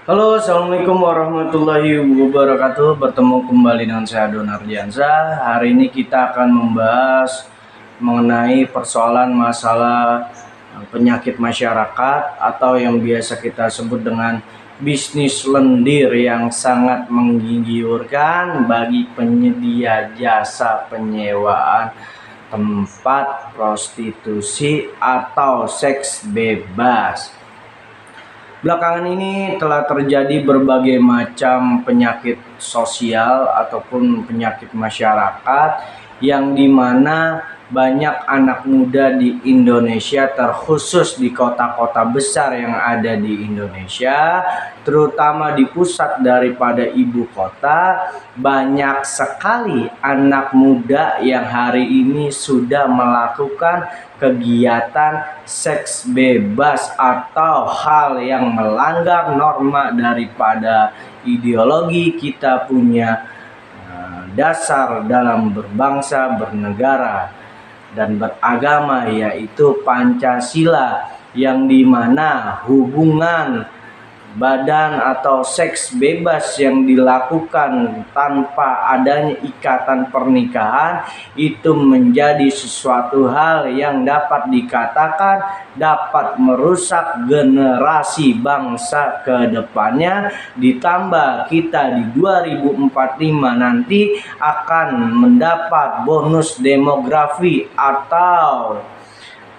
Halo, assalamualaikum warahmatullahi wabarakatuh. Bertemu kembali dengan saya Donar Diansa. Hari ini kita akan membahas mengenai persoalan masalah penyakit masyarakat atau yang biasa kita sebut dengan bisnis lendir yang sangat menggiurkan bagi penyedia jasa penyewaan tempat prostitusi atau seks bebas. Belakangan ini telah terjadi berbagai macam penyakit sosial ataupun penyakit masyarakat yang dimana banyak anak muda di Indonesia, terkhusus di kota-kota besar yang ada di Indonesia, terutama di pusat daripada ibu kota, banyak sekali anak muda yang hari ini sudah melakukan kegiatan seks bebas atau hal yang melanggar norma daripada ideologi kita punya dasar dalam berbangsa, bernegara, dan beragama, yaitu Pancasila, yang dimana hubungan badan atau seks bebas yang dilakukan tanpa adanya ikatan pernikahan itu menjadi sesuatu hal yang dapat dikatakan dapat merusak generasi bangsa ke depannya. Ditambah kita di 2045 nanti akan mendapat bonus demografi atau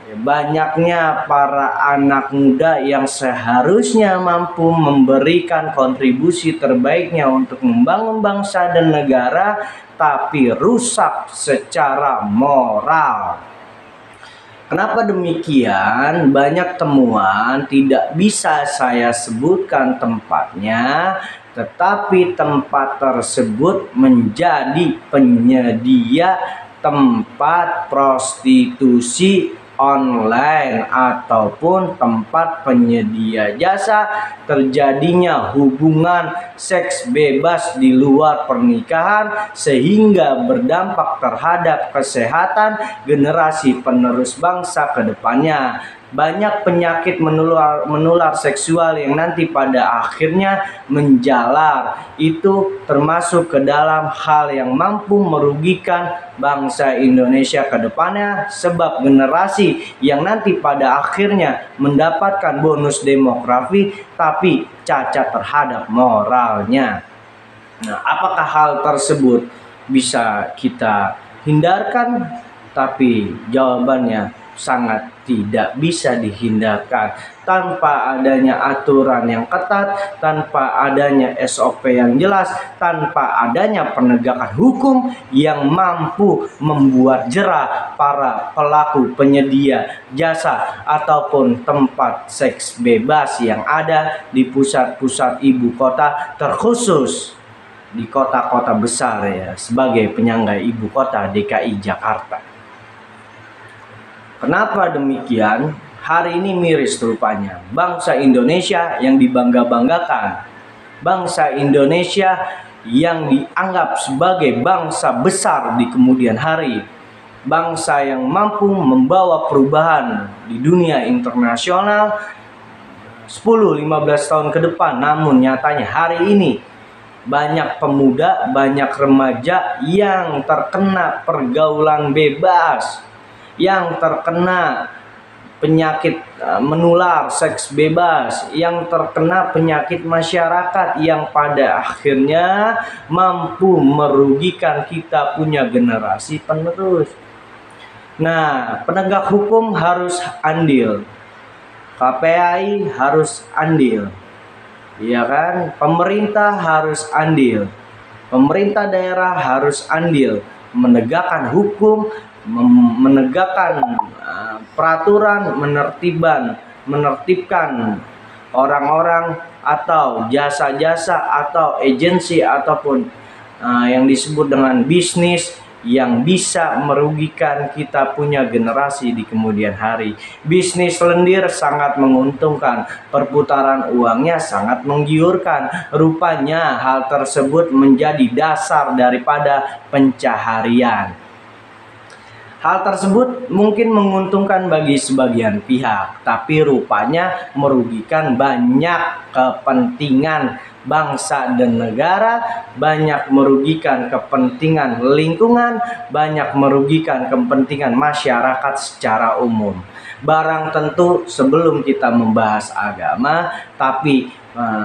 banyaknya para anak muda yang seharusnya mampu memberikan kontribusi terbaiknya untuk membangun bangsa dan negara, tapi rusak secara moral. Kenapa demikian? Banyak temuan, tidak bisa saya sebutkan tempatnya, tetapi tempat tersebut menjadi penyedia tempat prostitusi online ataupun tempat penyedia jasa terjadinya hubungan seks bebas di luar pernikahan, sehingga berdampak terhadap kesehatan generasi penerus bangsa ke depannya. Banyak penyakit menular seksual yang nanti pada akhirnya menjalar, itu termasuk ke dalam hal yang mampu merugikan bangsa Indonesia ke depannya, sebab generasi yang nanti pada akhirnya mendapatkan bonus demografi tapi cacat terhadap moralnya. Nah, apakah hal tersebut bisa kita hindarkan? Tapi jawabannya sangat tidak bisa dihindarkan. Tanpa adanya aturan yang ketat, tanpa adanya SOP yang jelas, tanpa adanya penegakan hukum yang mampu membuat jerah para pelaku penyedia jasa ataupun tempat seks bebas yang ada di pusat-pusat ibu kota, terkhusus di kota-kota besar, ya, sebagai penyangga ibu kota DKI Jakarta. Kenapa demikian? Hari ini miris rupanya bangsa Indonesia yang dibangga-banggakan, bangsa Indonesia yang dianggap sebagai bangsa besar di kemudian hari, bangsa yang mampu membawa perubahan di dunia internasional 10-15 tahun ke depan. Namun nyatanya hari ini banyak pemuda, banyak remaja yang terkena pergaulan bebas, yang terkena penyakit menular seks bebas, yang terkena penyakit masyarakat yang pada akhirnya mampu merugikan kita punya generasi penerus. Nah, penegak hukum harus andil, KPAI harus andil, ya kan? Pemerintah harus andil, pemerintah daerah harus andil menegakkan hukum, menegakkan peraturan, menertibkan orang-orang atau jasa-jasa atau agensi ataupun yang disebut dengan bisnis yang bisa merugikan kita punya generasi di kemudian hari. Bisnis lendir sangat menguntungkan, perputaran uangnya sangat menggiurkan. Rupanya hal tersebut menjadi dasar daripada pencaharian. Hal tersebut mungkin menguntungkan bagi sebagian pihak, tapi rupanya merugikan banyak kepentingan bangsa dan negara, banyak merugikan kepentingan lingkungan, banyak merugikan kepentingan masyarakat secara umum. Barang tentu sebelum kita membahas agama, tapi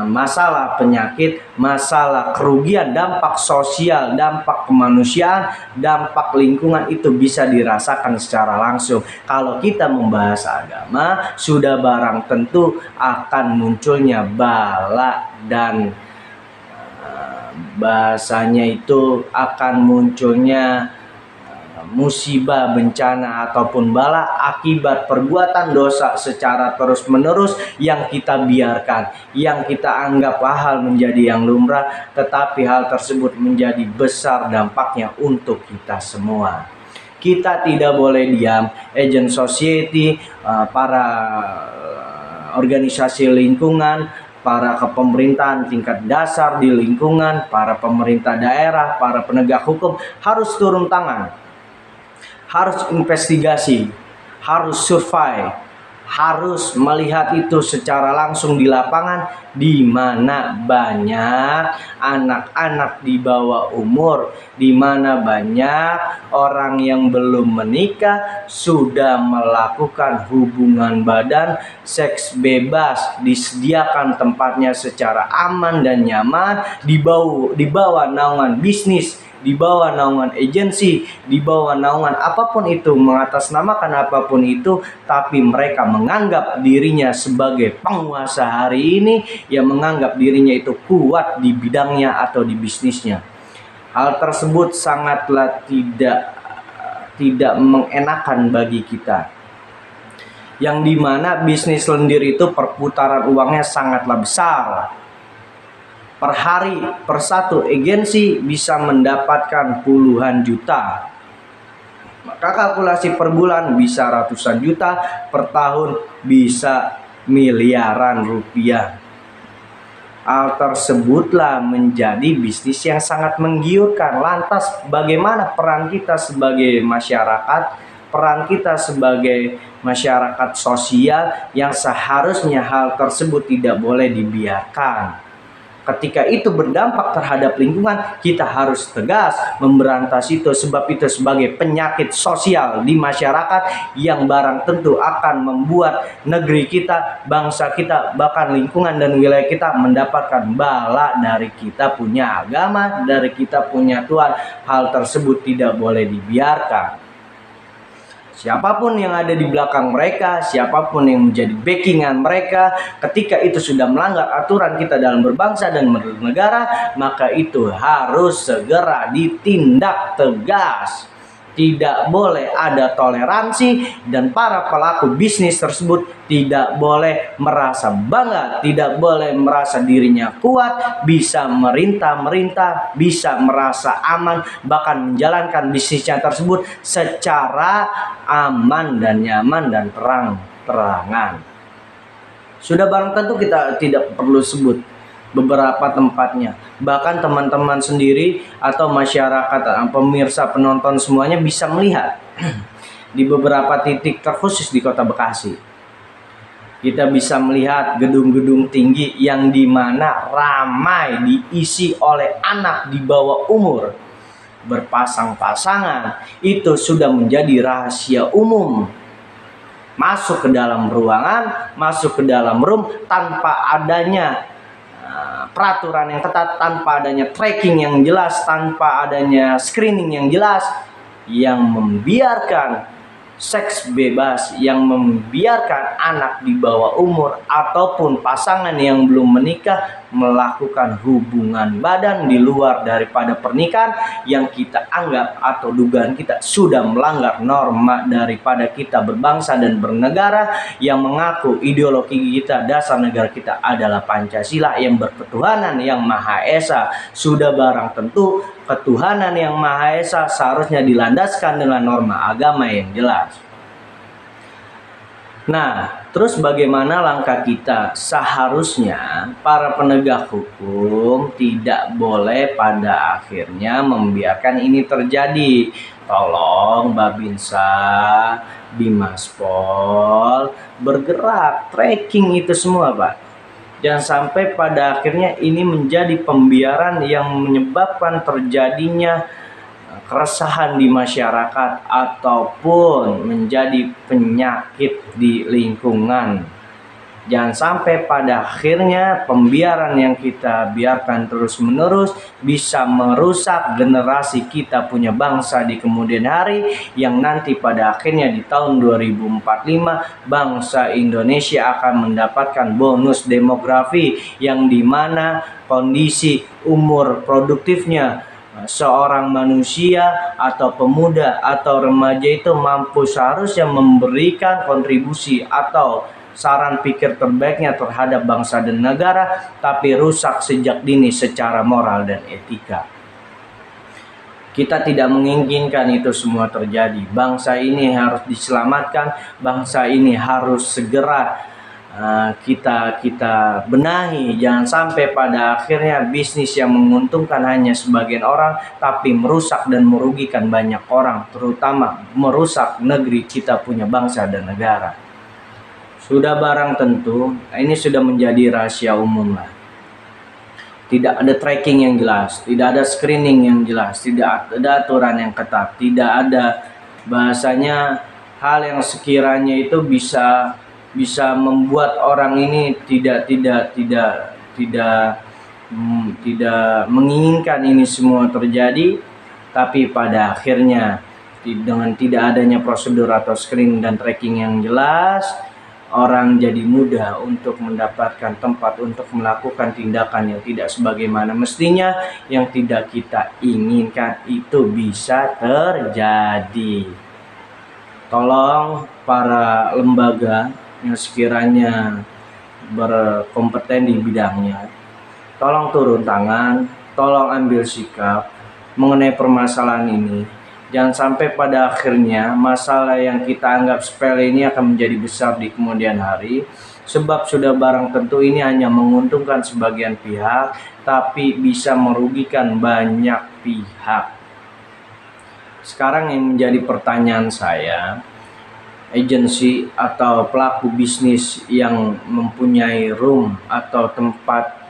masalah penyakit, masalah kerugian, dampak sosial, dampak kemanusiaan, dampak lingkungan itu bisa dirasakan secara langsung. Kalau kita membahas agama, sudah barang tentu akan munculnya bala dan bahasanya itu akan munculnya musibah, bencana, ataupun bala akibat perbuatan dosa secara terus-menerus yang kita biarkan, yang kita anggap hal menjadi yang lumrah, tetapi hal tersebut menjadi besar dampaknya untuk kita semua. Kita tidak boleh diam. Agent society, para organisasi lingkungan, para kepemerintahan tingkat dasar di lingkungan, para pemerintah daerah, para penegak hukum harus turun tangan, harus investigasi, harus survei, harus melihat itu secara langsung di lapangan, di mana banyak anak-anak di bawah umur, di mana banyak orang yang belum menikah sudah melakukan hubungan badan seks bebas, disediakan tempatnya secara aman dan nyaman, di bawah naungan bisnis, di bawah naungan agensi, di bawah naungan apapun itu, mengatasnamakan apapun itu, tapi mereka menganggap dirinya sebagai penguasa hari ini, yang menganggap dirinya itu kuat di bidangnya atau di bisnisnya. Hal tersebut sangatlah tidak mengenakan bagi kita, yang dimana bisnis lendir itu perputaran uangnya sangatlah besar. Per hari, per satu agensi bisa mendapatkan puluhan juta. Maka kalkulasi per bulan bisa ratusan juta, per tahun bisa miliaran rupiah. Hal tersebutlah menjadi bisnis yang sangat menggiurkan. Lantas bagaimana peran kita sebagai masyarakat, peran kita sebagai masyarakat sosial yang seharusnya hal tersebut tidak boleh dibiarkan. Ketika itu berdampak terhadap lingkungan, kita harus tegas memberantas itu, sebab itu sebagai penyakit sosial di masyarakat yang barang tentu akan membuat negeri kita, bangsa kita, bahkan lingkungan dan wilayah kita mendapatkan bala dari kita punya agama, dari kita punya Tuhan. Hal tersebut tidak boleh dibiarkan. Siapapun yang ada di belakang mereka, siapapun yang menjadi backingan mereka, ketika itu sudah melanggar aturan kita dalam berbangsa dan bernegara, maka itu harus segera ditindak tegas. Tidak boleh ada toleransi, dan para pelaku bisnis tersebut tidak boleh merasa bangga, tidak boleh merasa dirinya kuat, bisa merintah, bisa merasa aman, bahkan menjalankan bisnisnya tersebut secara aman dan nyaman dan terang-terangan. Sudah barang tentu kita tidak perlu sebut beberapa tempatnya, bahkan teman-teman sendiri atau masyarakat, pemirsa, penonton semuanya bisa melihat di beberapa titik terkhusus di Kota Bekasi. Kita bisa melihat gedung-gedung tinggi yang dimana ramai diisi oleh anak di bawah umur berpasang-pasangan. Itu sudah menjadi rahasia umum. Masuk ke dalam ruangan, masuk ke dalam room tanpa adanya peraturan yang ketat, tanpa adanya tracking yang jelas, tanpa adanya screening yang jelas, yang membiarkan seks bebas, yang membiarkan anak di bawah umur ataupun pasangan yang belum menikah melakukan hubungan badan di luar daripada pernikahan, yang kita anggap atau dugaan kita sudah melanggar norma daripada kita berbangsa dan bernegara, yang mengaku ideologi kita, dasar negara kita adalah Pancasila yang berketuhanan yang Maha Esa. Sudah barang tentu ketuhanan yang Maha Esa seharusnya dilandaskan dengan norma agama yang jelas. Nah, terus bagaimana langkah kita? Seharusnya para penegak hukum tidak boleh pada akhirnya membiarkan ini terjadi. Tolong Babinsa, Bimaspol bergerak, tracking itu semua, Pak. Jangan sampai pada akhirnya ini menjadi pembiaran yang menyebabkan terjadinya keresahan di masyarakat ataupun menjadi penyakit di lingkungan. Jangan sampai pada akhirnya pembiaran yang kita biarkan terus-menerus bisa merusak generasi kita punya bangsa di kemudian hari, yang nanti pada akhirnya di tahun 2045 bangsa Indonesia akan mendapatkan bonus demografi yang dimana kondisi umur produktifnya seorang manusia atau pemuda atau remaja itu mampu seharusnya memberikan kontribusi atau saran pikir terbaiknya terhadap bangsa dan negara, tapi rusak sejak dini secara moral dan etika. Kita tidak menginginkan itu semua terjadi. Bangsa ini harus diselamatkan, bangsa ini harus segera kita benahi. Jangan sampai pada akhirnya bisnis yang menguntungkan hanya sebagian orang, tapi merusak dan merugikan banyak orang, terutama merusak negeri kita punya bangsa dan negara. Sudah barang tentu, ini sudah menjadi rahasia umum lah. Tidak ada tracking yang jelas, tidak ada screening yang jelas, tidak ada aturan yang ketat, tidak ada bahasanya hal yang sekiranya itu bisa membuat orang ini tidak menginginkan ini semua terjadi, tapi pada akhirnya dengan tidak adanya prosedur atau screening dan tracking yang jelas, orang jadi mudah untuk mendapatkan tempat untuk melakukan tindakan yang tidak sebagaimana mestinya, yang tidak kita inginkan itu bisa terjadi. Tolong para lembaga yang sekiranya berkompeten di bidangnya, tolong turun tangan, tolong ambil sikap mengenai permasalahan ini. Jangan sampai pada akhirnya masalah yang kita anggap sepele ini akan menjadi besar di kemudian hari, sebab sudah barang tentu ini hanya menguntungkan sebagian pihak, tapi bisa merugikan banyak pihak. Sekarang yang menjadi pertanyaan saya, agensi atau pelaku bisnis yang mempunyai room atau tempat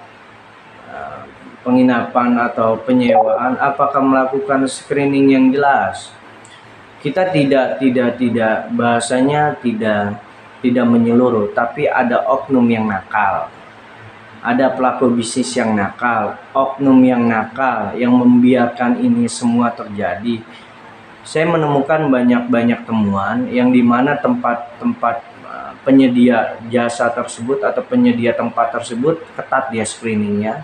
penginapan atau penyewaan, apakah melakukan screening yang jelas? Kita tidak bahasanya tidak menyeluruh, tapi ada oknum yang nakal, ada pelaku bisnis yang nakal, oknum yang nakal yang membiarkan ini semua terjadi. Saya menemukan banyak temuan yang dimana tempat penyedia jasa tersebut atau penyedia tempat tersebut ketat dia screeningnya.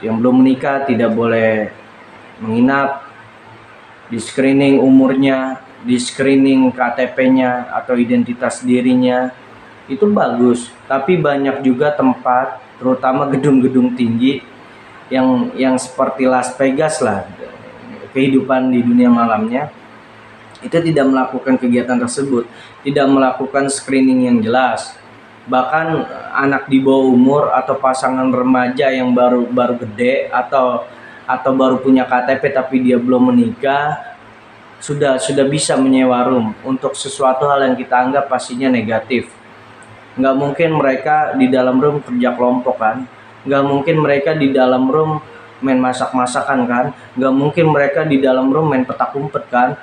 Yang belum menikah tidak boleh menginap, di screening umurnya, di screening KTP-nya atau identitas dirinya, itu bagus. Tapi banyak juga tempat, terutama gedung-gedung tinggi yang seperti Las Vegas lah, kehidupan di dunia malamnya, itu tidak melakukan kegiatan tersebut, tidak melakukan screening yang jelas. Bahkan anak di bawah umur atau pasangan remaja yang baru gede atau baru punya KTP tapi dia belum menikah sudah bisa menyewa room untuk sesuatu hal yang kita anggap pastinya negatif. Nggak mungkin mereka di dalam room kerja kelompok kan, nggak mungkin mereka di dalam room main masak-masakan kan, nggak mungkin mereka di dalam room main petak umpet kan,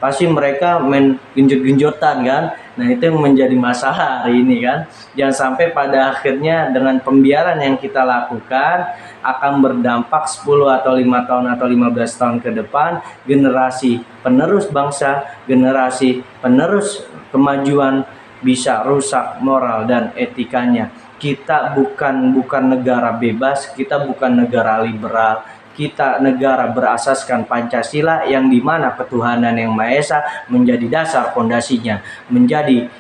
pasti mereka main genjot-genjotan kan. Nah, itu yang menjadi masalah hari ini kan. Jangan sampai pada akhirnya dengan pembiaran yang kita lakukan akan berdampak 10 atau 5 tahun atau 15 tahun ke depan, generasi penerus bangsa, generasi penerus kemajuan bisa rusak moral dan etikanya. Kita bukan negara bebas, kita bukan negara liberal. Kita negara berasaskan Pancasila yang dimana ketuhanan yang Maha Esa menjadi dasar fondasinya, menjadi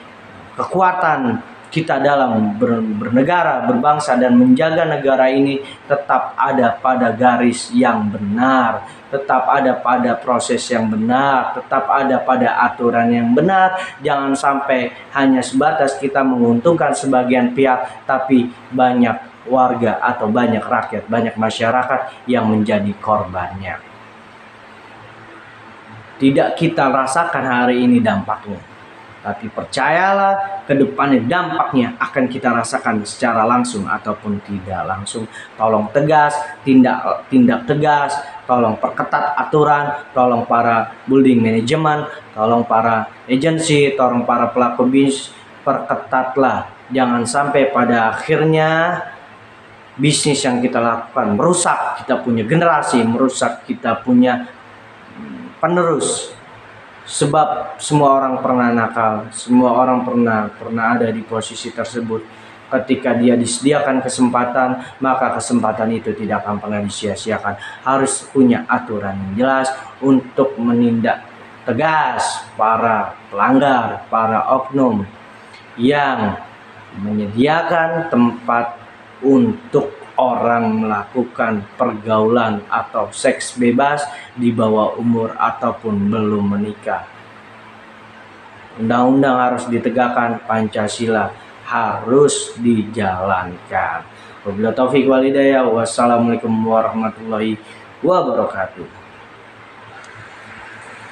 kekuatan kita dalam bernegara, berbangsa, dan menjaga negara ini tetap ada pada garis yang benar, tetap ada pada proses yang benar, tetap ada pada aturan yang benar. Jangan sampai hanya sebatas kita menguntungkan sebagian pihak, tapi banyak warga atau banyak rakyat, banyak masyarakat yang menjadi korbannya. tidak kita rasakan hari ini dampaknya. Tapi percayalah, ke depannya dampaknya akan kita rasakan secara langsung ataupun tidak langsung. Tolong tegas, tindak tegas, tolong perketat aturan, tolong para building manajemen, tolong para agensi, tolong para pelaku bisnis, perketatlah. Jangan sampai pada akhirnya bisnis yang kita lakukan merusak kita punya generasi, merusak kita punya penerus. Sebab semua orang pernah nakal, semua orang pernah ada di posisi tersebut. Ketika dia disediakan kesempatan, maka kesempatan itu tidak akan pernah disia-siakan. Harus punya aturan yang jelas untuk menindak tegas para pelanggar, para oknum yang menyediakan tempat untuk orang melakukan pergaulan atau seks bebas di bawah umur ataupun belum menikah. Undang-undang harus ditegakkan, Pancasila harus dijalankan. Wabillahi taufiq wal hidayah. Wassalamualaikum warahmatullahi wabarakatuh.